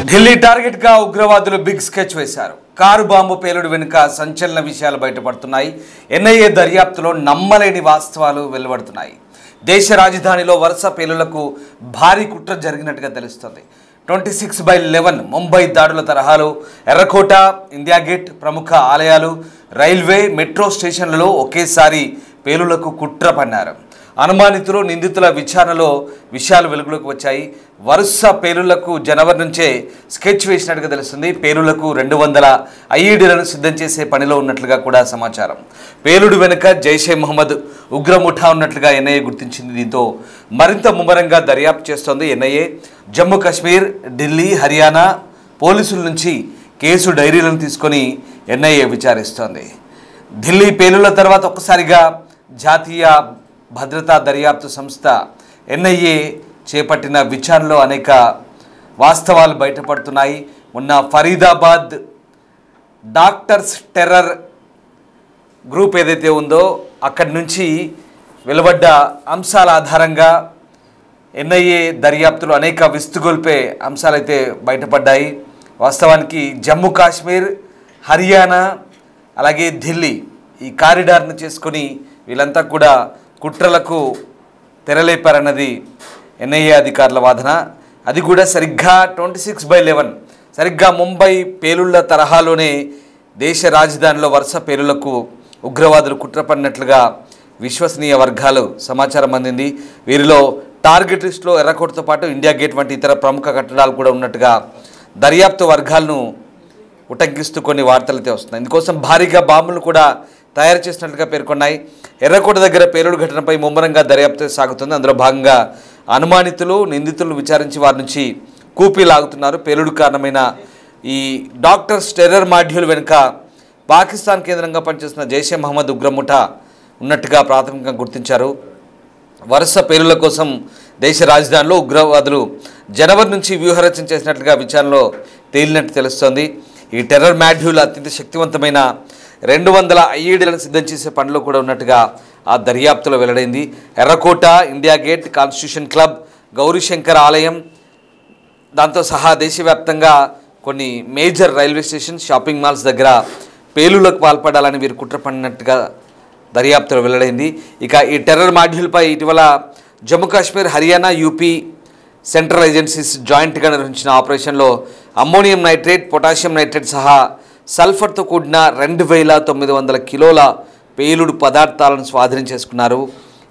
Delhi target గా ఉగ్రవాదులు big sketch వేశారు. కారు బాంబు పేలుడు వెనుక సంచలన విషయాలు బయటపడుతున్నాయి. ఎన్ఐఏ దర్యాప్తులో నమ్మలేని వాస్తవాలు వెలువడుతున్నాయి. దేశ రాజధానిలో వరుస పేలుళ్లకు భారీ కుట్ర జరిగినట్టుగా తెలుస్తోంది. 26/11 ముంబై దాడుల తరహాలో ఎర్రకోట, ఇండియా గేట్, ప్రముఖ ఆలయాలు, రైల్వే, మెట్రో స్టేషన్లలో ఒకేసారి పేలుళ్లకు కుట్ర పన్నారు. అనుమానితులు, నిందితుల విచారణలో విషయాలు వెలుగులోకి వచ్చాయి. వరుస పేలుళ్లకు జనవరి నుంచే స్కెచ్ వేసినట్టుగా తెలుస్తుంది. పేలుళ్లకు 200 ఐఈడీలను సిద్ధం చేసే పనిలో ఉన్నట్లుగా కూడా సమాచారం. పేలుడు వెనుక జైషే మహమ్మద్ ఉగ్ర ముఠా ఉన్నట్లుగా ఎన్ఐఏ గుర్తించింది. దీంతో మరింత ముమ్మరంగా దర్యాప్తు చేస్తోంది ఎన్ఐఏ. జమ్మూ కాశ్మీర్, ఢిల్లీ, హర్యానా పోలీసుల నుంచి కేసు డైరీలను తీసుకొని ఎన్ఐఏ విచారిస్తోంది. ఢిల్లీ పేలుళ్ల తర్వాత ఒక్కసారిగా జాతీయ భద్రతా దర్యాప్తు సంస్థ ఎన్ఐఏ చేపట్టిన విచారణలో అనేక వాస్తవాలు బయటపడుతున్నాయి. మొన్న ఫరీదాబాద్ డాక్టర్స్ టెర్రర్ గ్రూప్ ఏదైతే ఉందో అక్కడి నుంచి వెలువడ్డ అంశాల ఆధారంగా ఎన్ఐఏ దర్యాప్తులో అనేక విస్తుగొల్పే అంశాలైతే బయటపడ్డాయి. వాస్తవానికి జమ్మూ కాశ్మీర్, హర్యానా అలాగే ఢిల్లీ ఈ కారిడార్ను చేసుకొని వీళ్ళంతా కూడా కుట్రలకు తెరలేపారన్నది ఎన్ఐఏ అధికారుల వాదన. అది కూడా సరిగ్గా 26/11 సరిగ్గా ముంబై పేలుళ్ల తరహాలోనే దేశ రాజధానిలో వరుస పేలుళ్లకు ఉగ్రవాదులు కుట్రపడినట్లుగా విశ్వసనీయ వర్గాలు సమాచారం అందింది. వీరిలో టార్గెట్ లిస్టులో ఎర్రకోటతో పాటు ఇండియా గేట్ వంటి ఇతర ప్రముఖ కట్టడాలు కూడా ఉన్నట్టుగా దర్యాప్తు వర్గాలను ఉటంకిస్తూ కొన్ని వార్తలైతే వస్తున్నాయి. ఇందుకోసం భారీగా బాంబులు కూడా తయారు చేసినట్లుగా పేర్కొన్నాయి. ఎర్రకోట దగ్గర పేలుడు ఘటనపై ముమ్మరంగా దర్యాప్తు సాగుతుంది. అందులో భాగంగా అనుమానితులు, నిందితులను విచారించి వారి నుంచి కూపీ లాగుతున్నారు. పేలుడు కారణమైన ఈ డాక్టర్స్ టెర్రర్ మాడ్యూల్ వెనుక పాకిస్తాన్ కేంద్రంగా పనిచేస్తున్న జైషే మహమ్మద్ ఉగ్రముఠా ఉన్నట్టుగా ప్రాథమికంగా గుర్తించారు. వరుస పేలుళ్ల కోసం దేశ రాజధానిలో ఉగ్రవాదులు జనవరి నుంచి వ్యూహరచన చేసినట్లుగా విచారణలో తేలినట్టు తెలుస్తోంది. ఈ టెర్రర్ మాడ్యూల్ అత్యంత శక్తివంతమైన 200 ఐఈడీలను సిద్ధం చేసే పనిలో కూడా ఉన్నట్టుగా ఆ దర్యాప్తులో వెల్లడైంది. ఎర్రకోట, India gate, constitution club, Gauri Shankar ఆలయం దాంతో సహా దేశవ్యాప్తంగా కొన్ని major railway station, shopping malls దగ్గర పేలుళ్లకు పాల్పడాలని వీరు కుట్ర పడినట్టుగా దర్యాప్తులో వెల్లడైంది. ఇక ఈ టెర్రర్ మాడ్యూల్పై ఇటీవల Jammu Kashmir, Haryana, UP central agencies జాయింట్గా నిర్వహించిన ఆపరేషన్లో అమ్మోనియం నైట్రేట్, పొటాషియం నైట్రేట్ సహా సల్ఫర్తో కూడిన 2900 కిలోల పేలుడు పదార్థాలను స్వాధీనం చేసుకున్నారు.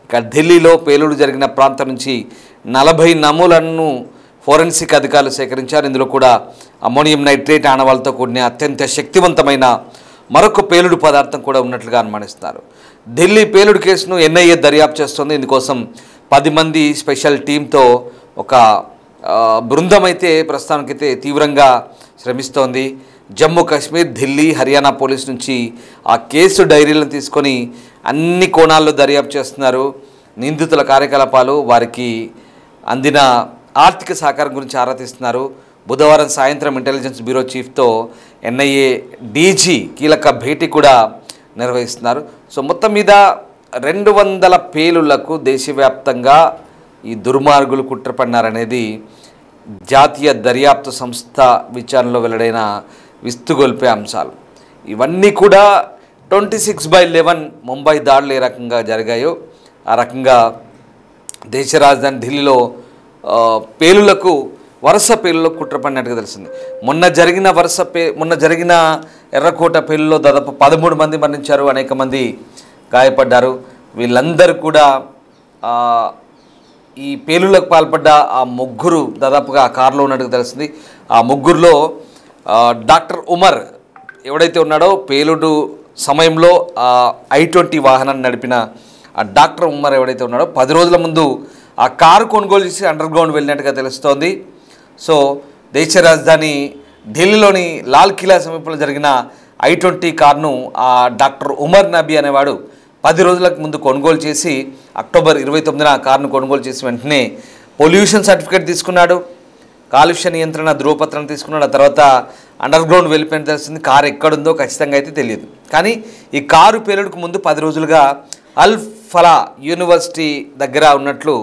ఇక ఢిల్లీలో పేలుడు జరిగిన ప్రాంతం నుంచి 40 నమూనాలను ఫోరెన్సిక్ అధికారులు సేకరించారు. ఇందులో కూడా అమ్మోనియం నైట్రేట్ ఆనవాళ్ళతో కూడిన అత్యంత శక్తివంతమైన మరొక పేలుడు పదార్థం కూడా ఉన్నట్లుగా అనుమానిస్తున్నారు. ఢిల్లీ పేలుడు కేసును ఎన్ఐఏ దర్యాప్తు చేస్తుంది. ఇందుకోసం 10 మంది స్పెషల్ టీంతో ఒక బృందం అయితే ప్రస్తుతానికైతే తీవ్రంగా శ్రమిస్తోంది. జమ్మూ కాశ్మీర్, ఢిల్లీ, హర్యానా పోలీసు నుంచి ఆ కేసు డైరీలను తీసుకొని అన్ని కోణాల్లో దర్యాప్తు చేస్తున్నారు. నిందితుల కార్యకలాపాలు, వారికి అందిన ఆర్థిక సహకారం గురించి ఆరా తీస్తున్నారు. బుధవారం సాయంత్రం ఇంటెలిజెన్స్ బ్యూరో చీఫ్తో ఎన్ఐఏ డీజీ కీలక భేటీ కూడా నిర్వహిస్తున్నారు. సో మొత్తం మీద 200 పేలుళ్లకు దేశవ్యాప్తంగా ఈ దుర్మార్గులు కుట్రపడినారనేది జాతీయ దర్యాప్తు సంస్థ విచారణలో వెల్లడైన విస్తుగొల్పే అంశాలు. ఇవన్నీ కూడా 26/11 ముంబై దాడులు ఏ రకంగా జరిగాయో ఆ రకంగా దేశ రాజధాని ఢిల్లీలో పేలుళ్లకు వరుస పేలుళ్లకు కుట్రపడినట్టుగా తెలిసింది. మొన్న జరిగిన ఎర్రకోట పేలుల్లో దాదాపు 13 మంది మరణించారు, అనేక మంది గాయపడ్డారు. వీళ్ళందరూ కూడా ఈ పేలుళ్లకు పాల్పడ్డ ఆ ముగ్గురు దాదాపుగా ఆ కారులో ఉన్నట్టుగా తెలిసింది. ఆ ముగ్గురులో డాక్టర్ ఉమర్ ఎవడైతే ఉన్నాడో పేలుడు సమయంలో I-20 వాహనాన్ని నడిపిన ఆ డాక్టర్ ఉమర్ ఎవడైతే ఉన్నాడో 10 రోజుల ముందు ఆ కారు కొనుగోలు చేసి అండర్ గ్రౌండ్ వెళ్ళినట్టుగా తెలుస్తోంది. సో దేశ రాజధాని ఢిల్లీలోని లాల్ కిలా సమీపంలో జరిగిన I-20 కారును ఆ డాక్టర్ ఉమర్ నబీ అనేవాడు 10 రోజులకు ముందు కొనుగోలు చేసి అక్టోబర్ 29న ఆ కారును కొనుగోలు చేసి వెంటనే పొల్యూషన్ సర్టిఫికేట్ తీసుకున్నాడు, కాలుష్య నియంత్రణ ధృవపత్రం తీసుకున్నాడు. ఆ తర్వాత అండర్ గ్రౌండ్ వెళ్ళిపోయిన తెలిసింది. కారు ఎక్కడుందో ఖచ్చితంగా అయితే తెలియదు. కానీ ఈ కారు పేలుడుకు ముందు 10 రోజులుగా అల్ ఫలా యూనివర్సిటీ దగ్గర ఉన్నట్లు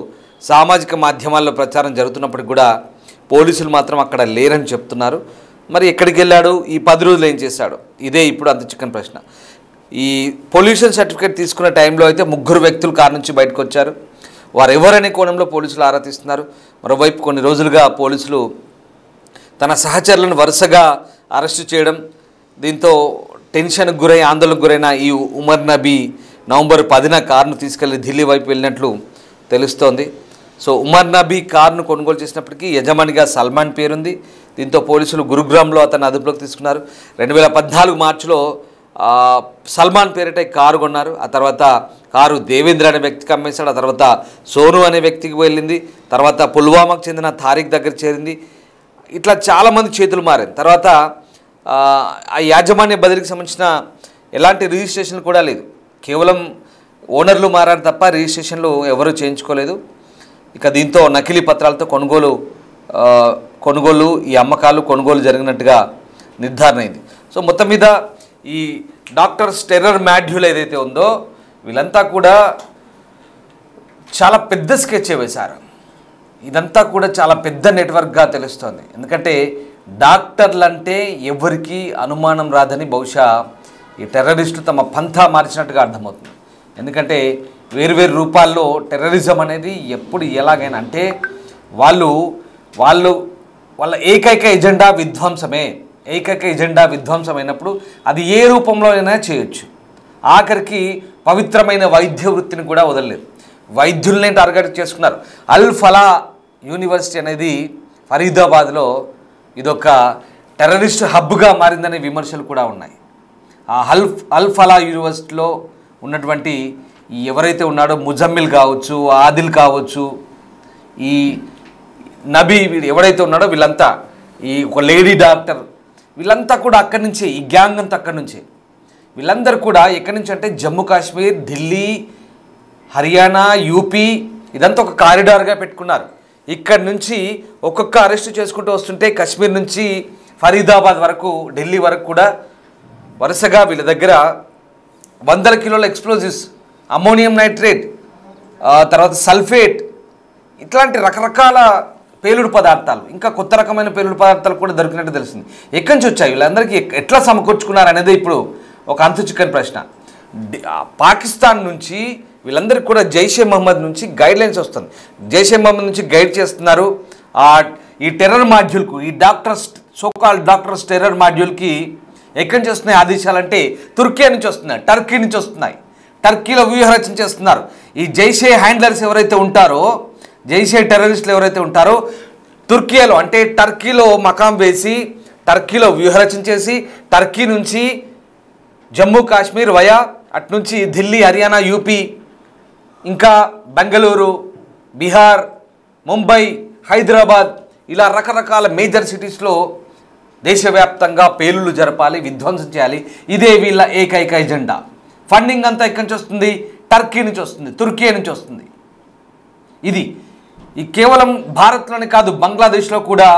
సామాజిక మాధ్యమాల్లో ప్రచారం జరుగుతున్నప్పటికీ కూడా పోలీసులు మాత్రం అక్కడ లేరని చెప్తున్నారు. మరి ఎక్కడికి వెళ్ళాడు, ఈ 10 రోజులు ఏం చేశాడు, ఇదే ఇప్పుడు అంత చిక్కని ప్రశ్న. ఈ పొల్యూషన్ సర్టిఫికేట్ తీసుకున్న టైంలో అయితే 3 వ్యక్తులు కారు నుంచి బయటకు వచ్చారు. వారు ఎవరనే కోణంలో పోలీసులు ఆరా తీస్తున్నారు. మరోవైపు కొన్ని రోజులుగా పోలీసులు తన సహచరులను వరుసగా అరెస్టు చేయడం, దీంతో టెన్షన్కు గురై ఆందోళనకు గురైన ఈ ఉమర్ నబీ నవంబర్ 10న కారును తీసుకెళ్లి ఢిల్లీ వైపు వెళ్ళినట్లు తెలుస్తోంది. సో ఉమర్ నబీ కారును కొనుగోలు చేసినప్పటికీ యజమానిగా సల్మాన్ పేరుంది. దీంతో పోలీసులు గురుగ్రామ్లో అతన్ని అదుపులోకి తీసుకున్నారు. 2014 మార్చిలో సల్మాన్ పేరిట కారు కొన్నారు. ఆ తర్వాత కారు దేవేంద్ర అనే వ్యక్తికి అమ్మేశాడు. ఆ తర్వాత సోను అనే వ్యక్తికి వెళ్ళింది. తర్వాత పుల్వామాకు చెందిన తారిక్ దగ్గర చేరింది. ఇట్లా చాలామంది చేతులు మారారు. తర్వాత ఆ యాజమాన్య బదిలీకి సంబంధించిన ఎలాంటి రిజిస్ట్రేషన్ కూడా లేదు. కేవలం ఓనర్లు మారారు తప్ప రిజిస్ట్రేషన్లు ఎవరూ చేయించుకోలేదు. ఇక దీంతో నకిలీ పత్రాలతో కొనుగోలు ఈ అమ్మకాలు కొనుగోలు జరిగినట్టుగా నిర్ధారణ అయింది. సో మొత్తం మీద ఈ డాక్టర్స్ టెర్రర్ మాడ్యూల్ ఏదైతే ఉందో వీళ్ళంతా కూడా చాలా పెద్ద స్కెచ్ వేశారు. ఇదంతా కూడా చాలా పెద్ద నెట్వర్క్గా తెలుస్తోంది. ఎందుకంటే డాక్టర్లంటే ఎవరికి అనుమానం రాదని బహుశా ఈ టెర్రరిస్టులు తమ పంథా మార్చినట్టుగా అర్థమవుతుంది. ఎందుకంటే వేరువేరు రూపాల్లో టెర్రరిజం అనేది ఎప్పుడు ఎలాగైనా అంటే వాళ్ళ ఏకైక ఎజెండా విధ్వంసమైనప్పుడు అది ఏ రూపంలో అయినా చేయొచ్చు. ఆఖరికి పవిత్రమైన వైద్య వృత్తిని కూడా వదలలేదు. వైద్యుల్నే టార్గెట్ చేసుకున్నారు. అల్ ఫలా యూనివర్సిటీ అనేది ఫరీదాబాద్లో ఇదొక టెర్రరిస్ట్ హబ్గా మారిందనే విమర్శలు కూడా ఉన్నాయి. ఆ అల్ ఫలా యూనివర్సిటీలో ఉన్నటువంటి ఎవరైతే ఉన్నాడో ముజమ్మిల్ కావచ్చు, ఆదిల్ కావచ్చు, ఈ నబీ ఎవరైతే ఉన్నాడో వీళ్ళంతా, ఈ ఒక లేడీ డాక్టర్, వీళ్ళంతా కూడా అక్కడి నుంచే, ఈ గ్యాంగ్ అంతా అక్కడి నుంచే. వీళ్ళందరూ కూడా ఎక్కడి నుంచి అంటే జమ్మూ కాశ్మీర్, ఢిల్లీ, హర్యానా, యూపీ ఇదంతా ఒక కారిడార్గా పెట్టుకున్నారు. ఇక్కడి నుంచి ఒక్కొక్క అరెస్టు చేసుకుంటూ వస్తుంటే కాశ్మీర్ నుంచి ఫరీదాబాద్ వరకు, ఢిల్లీ వరకు కూడా వరుసగా వీళ్ళ దగ్గర 100 కిలోల ఎక్స్ప్లోజివ్స్, అమ్మోనియం నైట్రేట్, తర్వాత సల్ఫేట్, ఇట్లాంటి రకరకాల పేలుడు పదార్థాలు, ఇంకా కొత్త రకమైన పేలుడు పదార్థాలు కూడా దొరికినట్టు తెలిసింది. ఎక్కడి నుంచి వచ్చాయి, వీళ్ళందరికీ ఎట్లా సమకూర్చుకున్నారు అనేది ఇప్పుడు ఒక అంతు చిక్కని ప్రశ్న. పాకిస్తాన్ నుంచి వీళ్ళందరికీ కూడా జైషే మహమ్మద్ నుంచి గైడ్లైన్స్ వస్తుంది. జైషే మహమ్మద్ నుంచి గైడ్ చేస్తున్నారు. ఈ టెర్రర్ మాడ్యూల్కు, ఈ సోకాల్ డాక్టర్స్ టెర్రర్ మాడ్యూల్కి ఎక్కడి నుంచి వస్తున్నాయి ఆదేశాలంటే తుర్కీ నుంచి వస్తున్నాయి, టర్కీ నుంచి వస్తున్నాయి. టర్కీలో వ్యూహరచన చేస్తున్నారు. ఈ జైషే హ్యాండ్లర్స్ ఎవరైతే ఉంటారో, జైషే టెర్రరిస్టులు ఎవరైతే ఉంటారో తుర్కీలో అంటే టర్కీలో మకాం వేసి, టర్కీలో వ్యూహరచన చేసి, టర్కీ నుంచి జమ్మూ కాశ్మీర్ వయా అటు నుంచి ఢిల్లీ, హర్యానా, యూపీ, ఇంకా బెంగళూరు, బీహార్, ముంబై, హైదరాబాద్ ఇలా రకరకాల మేజర్ సిటీస్లో దేశవ్యాప్తంగా పేలుళ్ళు జరపాలి, విధ్వంసం చేయాలి. ఇదే వీళ్ళ ఏకైక ఎజెండా. ఫండింగ్ అంతా ఎక్కడి నుంచి వస్తుంది? టర్కీ నుంచి వస్తుంది, తుర్కీ నుంచి వస్తుంది. ఇది కేవలం భారత్లోనే కాదు, బంగ్లాదేశ్లో కూడా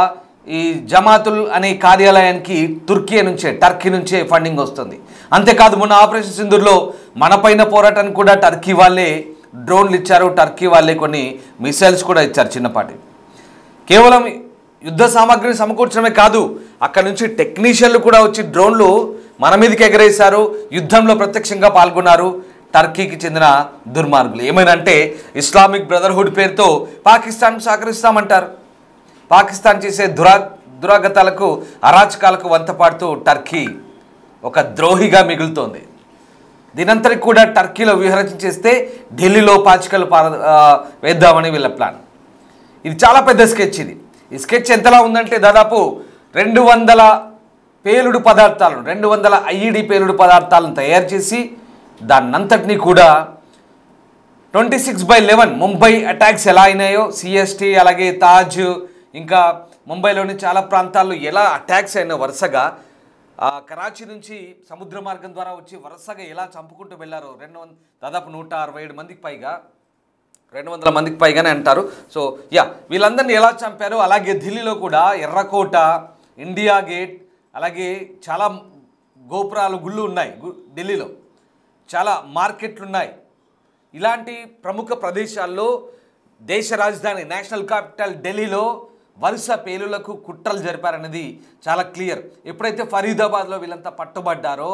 ఈ జమాతుల్ అనే కార్యాలయానికి టర్కీ నుంచే ఫండింగ్ వస్తుంది. అంతేకాదు మొన్న ఆపరేషన్ సింధూర్లో మనపైన పోరాటానికి కూడా టర్కీ వాళ్ళే డ్రోన్లు ఇచ్చారు, టర్కీ వాళ్ళే కొన్ని మిసైల్స్ కూడా ఇచ్చారు చిన్నపాటి. కేవలం యుద్ధ సామాగ్రిని సమకూర్చడమే కాదు, అక్కడ నుంచి టెక్నీషియన్లు కూడా వచ్చి డ్రోన్లు మన మీదకి ఎగరేశారు, యుద్ధంలో ప్రత్యక్షంగా పాల్గొన్నారు టర్కీకి చెందిన దుర్మార్గులు. ఏమైనంటే ఇస్లామిక్ బ్రదర్హుడ్ పేరుతో పాకిస్తాన్కు సహకరిస్తామంటారు. పాకిస్తాన్ చేసే దురాగతాలకు, అరాచకాలకు వంతపాడుతూ టర్కీ ఒక ద్రోహిగా మిగులుతోంది. దీనంతరికి కూడా టర్కీలో వ్యూహరచన చేస్తే ఢిల్లీలో పాచికలు వేద్దామని వీళ్ళ ప్లాన్. ఇది చాలా పెద్ద స్కెచ్. ఈ స్కెచ్ ఎంతలా ఉందంటే దాదాపు 200 పేలుడు పదార్థాలను, 200 ఐఈడి పేలుడు పదార్థాలను తయారు చేసి దాన్నంతటినీ కూడా 26/11 ముంబై అటాక్స్ ఎలా అయినాయో, సిఎస్టీ అలాగే తాజ్ ఇంకా ముంబైలోని చాలా ప్రాంతాల్లో ఎలా అటాక్స్ అయినా వరుసగా కరాచీ నుంచి సముద్ర మార్గం ద్వారా వచ్చి వరుసగా ఎలా చంపుకుంటూ వెళ్ళారో దాదాపు 167 మందికి పైగా, 200 మందికి పైగానే అంటారు. సో వీళ్ళందరినీ ఎలా చంపారో అలాగే ఢిల్లీలో కూడా ఎర్రకోట, ఇండియా గేట్, అలాగే చాలా గోపురాలు, గుళ్ళు ఉన్నాయి. ఢిల్లీలో చాలా మార్కెట్లు ఉన్నాయి. ఇలాంటి ప్రముఖ ప్రదేశాల్లో దేశ రాజధాని నేషనల్ క్యాపిటల్ ఢిల్లీలో వరుస పేలులకు కుట్రలు జరిపారనేది చాలా క్లియర్. ఎప్పుడైతే ఫరీదాబాద్లో వీళ్ళంతా పట్టుబడ్డారో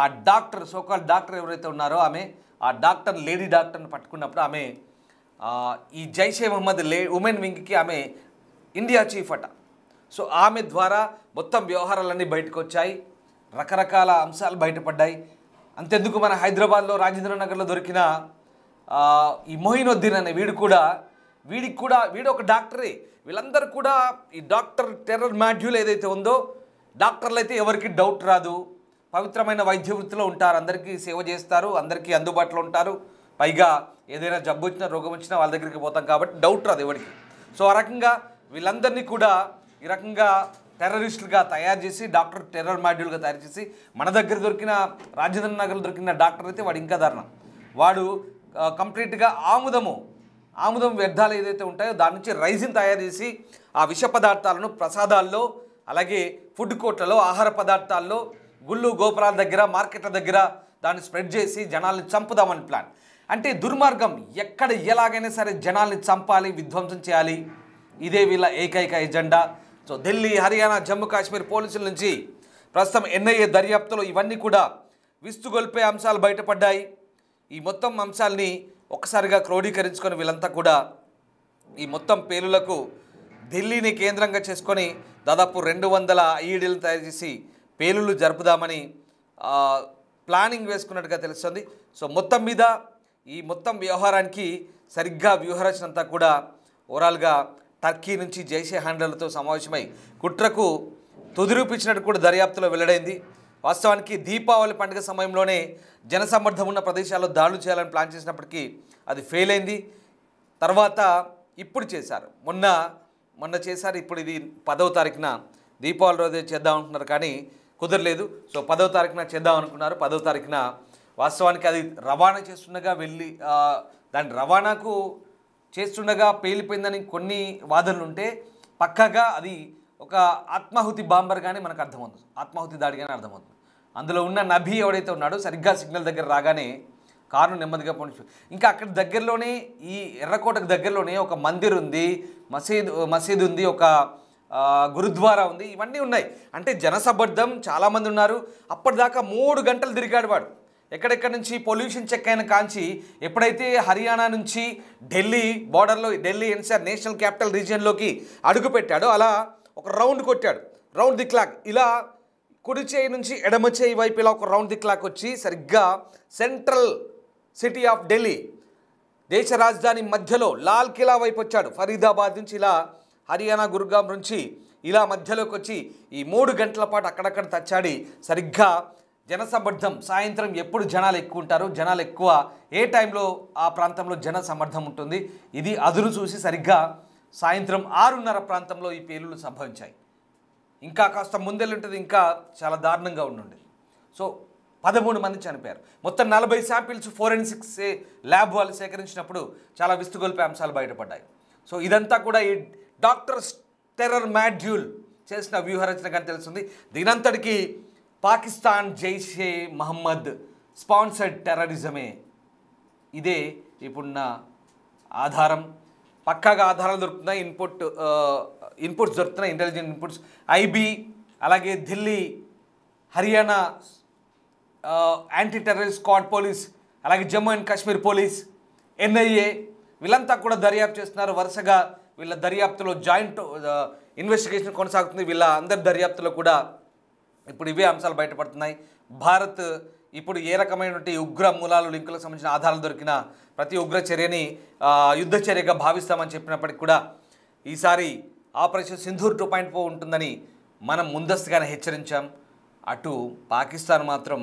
ఆ డాక్టర్ సోకాల్ డాక్టర్ ఎవరైతే ఉన్నారో ఆమె ఆ డాక్టర్ లేడీ డాక్టర్ని పట్టుకున్నప్పుడు ఆమె ఈ జైషే మహమ్మద్ ఉమెన్ వింగ్కి ఆమె ఇండియా చీఫ్ అట. సో ఆమె ద్వారా మొత్తం వ్యవహారాలన్నీ బయటకు వచ్చాయి, రకరకాల అంశాలు బయటపడ్డాయి. అంతెందుకు మన హైదరాబాద్లో రాజేంద్ర నగర్లో దొరికిన ఈ మొయినుద్దీన్ అనే వీడు ఒక డాక్టరే. వీళ్ళందరూ కూడా ఈ డాక్టర్ టెర్రర్ మాడ్యూల్ ఏదైతే ఉందో, డాక్టర్లు అయితే ఎవరికి డౌట్ రాదు, పవిత్రమైన వైద్య వృత్తిలో ఉంటారు, అందరికీ సేవ చేస్తారు, అందరికీ అందుబాటులో ఉంటారు. పైగా ఏదైనా జబ్బు వచ్చినా రోగం వచ్చినా వాళ్ళ దగ్గరికి పోతాం కాబట్టి డౌట్ రాదు ఎవరికి. సో ఆ రకంగా వీళ్ళందరినీ కూడా ఈ రకంగా టెర్రరిస్టులుగా తయారు చేసి డాక్టర్ టెర్రర్ మాడ్యూల్గా తయారు చేసి మన దగ్గర దొరికిన రాజేంద్ర నగర్లో దొరికిన డాక్టర్ అయితే వాడు ఇంకా దారుణం. వాడు కంప్లీట్గా ఆముదం వ్యర్థాలు ఏదైతే ఉంటాయో దాని నుంచి రైజిన్ తయారు చేసి ఆ విష పదార్థాలను ప్రసాదాల్లో, అలాగే ఫుడ్ కోర్ట్లలో, ఆహార పదార్థాల్లో, గుళ్ళు గోపురాల దగ్గర, మార్కెట్ల దగ్గర దాన్ని స్ప్రెడ్ చేసి జనాల్ని చంపుదామని ప్లాన్. అంటే దుర్మార్గం. ఎక్కడ ఎలాగైనా సరే జనాల్ని చంపాలి, విధ్వంసం చేయాలి, ఇదే వీళ్ళ ఏకైక ఎజెండా. సో ఢిల్లీ, హర్యానా, జమ్మూ కాశ్మీర్ పోలీసుల నుంచి ప్రస్తుతం ఎన్ఐఏ దర్యాప్తులో ఇవన్నీ కూడా విస్తుగొల్పే అంశాలు బయటపడ్డాయి. ఈ మొత్తం అంశాలని ఒక్కసారిగా క్రోడీకరించుకొని వీళ్ళంతా కూడా ఈ మొత్తం పేలులకు ఢిల్లీని కేంద్రంగా చేసుకొని దాదాపు 200 ఐఈడీలను తయారు చేసి పేలులు జరుపుదామని ప్లానింగ్ వేసుకున్నట్టుగా తెలుస్తుంది. సో మొత్తం మీద ఈ మొత్తం వ్యవహారానికి సరిగ్గా వ్యూహరచన అంతా కూడా ఓవరాల్గా టర్కీ నుంచి జైషే హ్యాండర్లతో సమావేశమై కుట్రకు తుదిరూపించినట్టు కూడా దర్యాప్తులో వెల్లడైంది. వాస్తవానికి దీపావళి పండుగ సమయంలోనే జనసమ్మర్దం ఉన్న ప్రదేశాల్లో దాడులు చేయాలని ప్లాన్ చేసినప్పటికీ అది ఫెయిల్ అయింది. తర్వాత ఇప్పుడు చేశారు, మొన్న చేశారు. ఇప్పుడు ఇది 10వ తారీఖున దీపావళి రోజే చేద్దాం అనుకున్నారు కానీ కుదరలేదు. సో 10వ తారీఖున చేద్దాం అనుకున్నారు. 10వ తారీఖున వాస్తవానికి అది రవాణా చేస్తుండగా దాని రవాణాకు చేస్తుండగా పేలిపోయిందని కొన్ని వాదనలు ఉంటే పక్కాగా అది ఒక ఆత్మాహుతి బాంబర్ కానీ మనకు అర్థమవుతుంది, ఆత్మాహుతి దాడి కానీ అర్థమవుతుంది. అందులో ఉన్న నబీ ఎవడైతే ఉన్నాడో సరిగ్గా సిగ్నల్ దగ్గర రాగానే కారును నెమ్మదిగా పోనిచ్చు. ఇంకా అక్కడ దగ్గరలోనే ఈ ఎర్రకోటకు దగ్గరలోనే ఒక మందిర్ ఉంది, మసీద్ ఉంది, ఒక గురుద్వారా ఉంది, ఇవన్నీ ఉన్నాయి. అంటే జనసబ్బర్ధం చాలామంది ఉన్నారు. అప్పటిదాకా 3 గంటలు తిరిగాడు వాడు. ఎక్కడెక్కడి నుంచి పొల్యూషన్ చెక్ అయిన కాంచి ఎప్పుడైతే హర్యానా నుంచి ఢిల్లీ బార్డర్లో, ఢిల్లీ ఎన్సీఆర్ నేషనల్ క్యాపిటల్ రీజియన్లోకి అడుగు పెట్టాడో అలా ఒక రౌండ్ కొట్టాడు, రౌండ్ ది క్లాక్. ఇలా కుడి చేయి నుంచి ఎడమ చేయి వైపు ఇలా ఒక రౌండ్ ది క్లాక్ వచ్చి సరిగ్గా సెంట్రల్ సిటీ ఆఫ్ ఢిల్లీ, దేశ రాజధాని మధ్యలో లాల్ కిలా వైపు వచ్చాడు. ఫరీదాబాద్ నుంచి ఇలా హర్యానా గురుగాం నుంచి ఇలా మధ్యలోకి వచ్చి ఈ 3 గంటల పాటు అక్కడక్కడ తచ్చాడి సరిగ్గా జనసమ్మర్దం. సాయంత్రం ఎప్పుడు జనాలు ఎక్కువ ఉంటారు, జనాలు ఎక్కువ ఏ టైంలో ఆ ప్రాంతంలో జన సమర్థం ఉంటుంది, ఇది అదును చూసి సరిగ్గా సాయంత్రం 6:30 ప్రాంతంలో ఈ పేలులు సంభవించాయి. ఇంకా కాస్త ముందెళ్ళి ఉంటుంది, ఇంకా చాలా దారుణంగా ఉండుండే. సో 13 మంది చనిపోయారు. మొత్తం 40 శాంపిల్స్ ఫోరెన్సిక్స్ ల్యాబ్ వాళ్ళు సేకరించినప్పుడు చాలా విస్తుగొల్పే అంశాలు బయటపడ్డాయి. సో ఇదంతా కూడా ఈ డాక్టర్ టెర్రర్ మాడ్యూల్ చేసిన వ్యూహరచన కానీ తెలుస్తుంది. దీనంతటికీ పాకిస్తాన్ జైషే మహమ్మద్ స్పాన్సర్డ్ టెర్రరిజమే, ఇదే ఇప్పుడున్న ఆధారం. పక్కాగా ఆధారాలు దొరుకుతున్నాయి, ఇన్పుట్స్ దొరుకుతున్నాయి, ఇంటెలిజెంట్ ఇన్పుట్స్. ఐబీ, అలాగే Delhi, Haryana anti terrorist squad police, అలాగే Jammu and Kashmir police, NIA వీళ్ళంతా కూడా దర్యాప్తు చేస్తున్నారు. వరుసగా వీళ్ళ దర్యాప్తులో జాయింట్ ఇన్వెస్టిగేషన్ కొనసాగుతుంది. వీళ్ళ అందరి దర్యాప్తులో కూడా ఇప్పుడు ఇవే అంశాలు బయటపడుతున్నాయి. భారత్ ఇప్పుడు ఏ రకమైనటువంటి ఉగ్ర మూలాలు లింకులకు సంబంధించిన ఆధారాలు దొరికిన ప్రతి ఉగ్ర చర్యని యుద్ధ చర్యగా భావిస్తామని చెప్పినప్పటికీ కూడా ఈసారి ఆపరేషన్ సింధూర్ 2.0 ఉంటుందని మనం ముందస్తుగానే హెచ్చరించాం. అటు పాకిస్తాన్ మాత్రం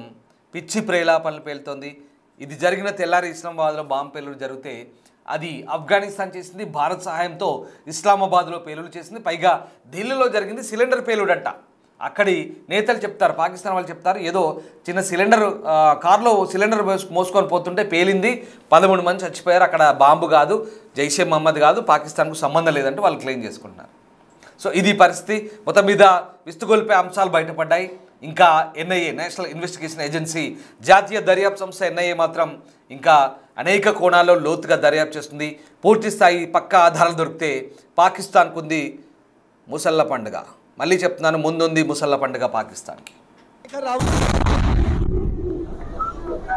పిచ్చి ప్రేలాపనలు పేలుతోంది. ఇది జరిగిన తెల్లారి ఇస్లామాబాద్లో బాంబు పేలుడు జరిగితే అది ఆఫ్ఘనిస్తాన్ చేసింది, భారత్ సహాయంతో ఇస్లామాబాద్లో పేలుడు చేసింది. పైగా ఢిల్లీలో జరిగింది సిలిండర్ పేలుడంట. అక్కడి నేతలు చెప్తారు, పాకిస్తాన్ వాళ్ళు చెప్తారు, ఏదో చిన్న సిలిండర్ కారులో సిలిండర్ మోసుకొని పోతుంటే పేలింది, 13 మంది చచ్చిపోయారు, అక్కడ బాంబు కాదు, జైషే మహమ్మద్ కాదు, పాకిస్తాన్కు సంబంధం లేదంటే వాళ్ళు క్లెయిమ్ చేసుకుంటున్నారు. సో ఇది పరిస్థితి. మొత్తం మీద విస్తుగొల్పే అంశాలు బయటపడ్డాయి. ఇంకా ఎన్ఐఏ, నేషనల్ ఇన్వెస్టిగేషన్ ఏజెన్సీ, జాతీయ దర్యాప్తు సంస్థ ఎన్ఐఏ మాత్రం ఇంకా అనేక కోణాల్లో లోతుగా దర్యాప్తు చేస్తుంది. పూర్తి స్థాయి పక్కా ఆధారాలు దొరికితే పాకిస్తాన్కు ఉంది ముసళ్ళ పండుగ. మళ్ళీ చెప్తున్నాను, ముందుంది ముసళ్ళ పండుగ పాకిస్తాన్కి.